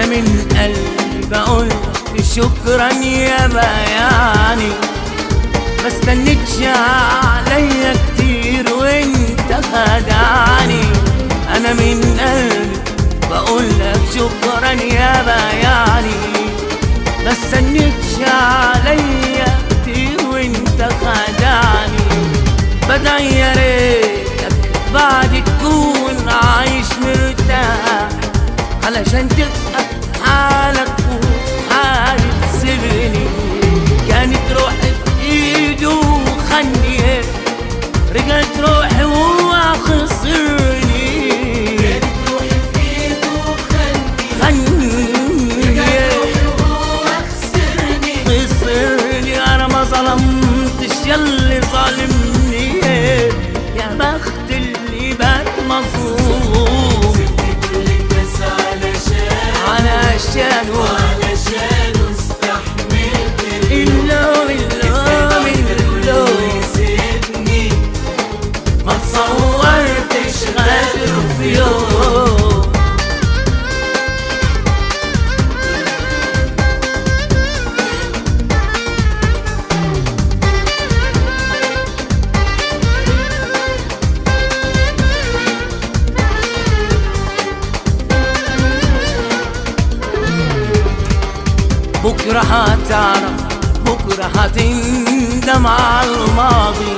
من قلبي بقول شكرا يا بياني، ما استنيتش عليا كتير وانت خدعني. انا من قلبي بقول لك شكرا يا بياني، ما استنيتش عليا كتير وانت خدعني. بدعي يا ريتك بعد تكون عايش مرتاح، علشان تبقى في حالك وفي حالة سجني. كانت روحي في ايده وخني، رجعت روحي وهو خسرني. كانت روحي في ايده وخني، رجعت روحي وهو خسرني. انا ما ظلمتش ياللي ظالمني، يا بخت اللي بات مظلوم. سبت كل الناس علشانه استحملت اللوم يسيبني. ما تصورتش غدر في يوم. بكرة هتعرف، بكرة هتندم على الماضي،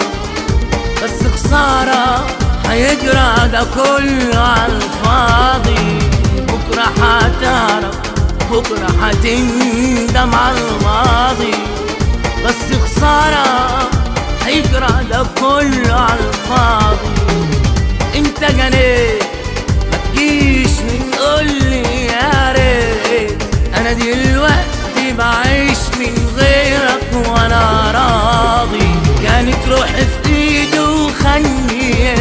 بس خسارة هيجرى ده كله على الفاضي. بكرة هتعرف، بكرة هتندم على الماضي، بس خسارة هيجرى ده كله على الفاضي. انت جنيت ما تجيش وتقولي يا ريت، انا دلوقتي بعيش من غيرك وانا راضي. كانت روحي في ايده وخني،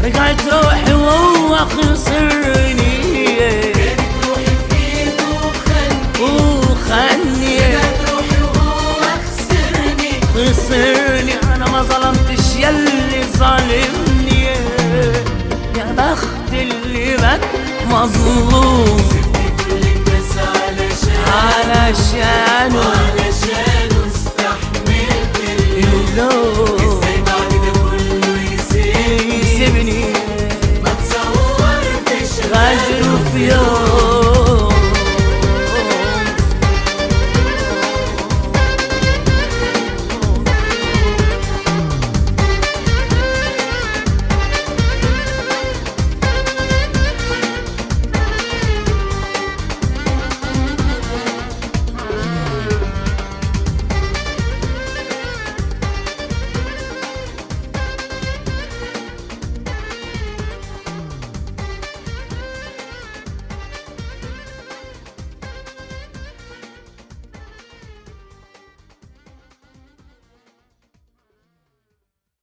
رجعت روحي وهو خسرني. كانت روحي في ايده وخني، رجعت روحي وهو خسرني. انا ما ظلمتش ياللي ظالمني، يا بخت اللي بات مظلوم. سبت كل الناس علشانه استحملت اللوم.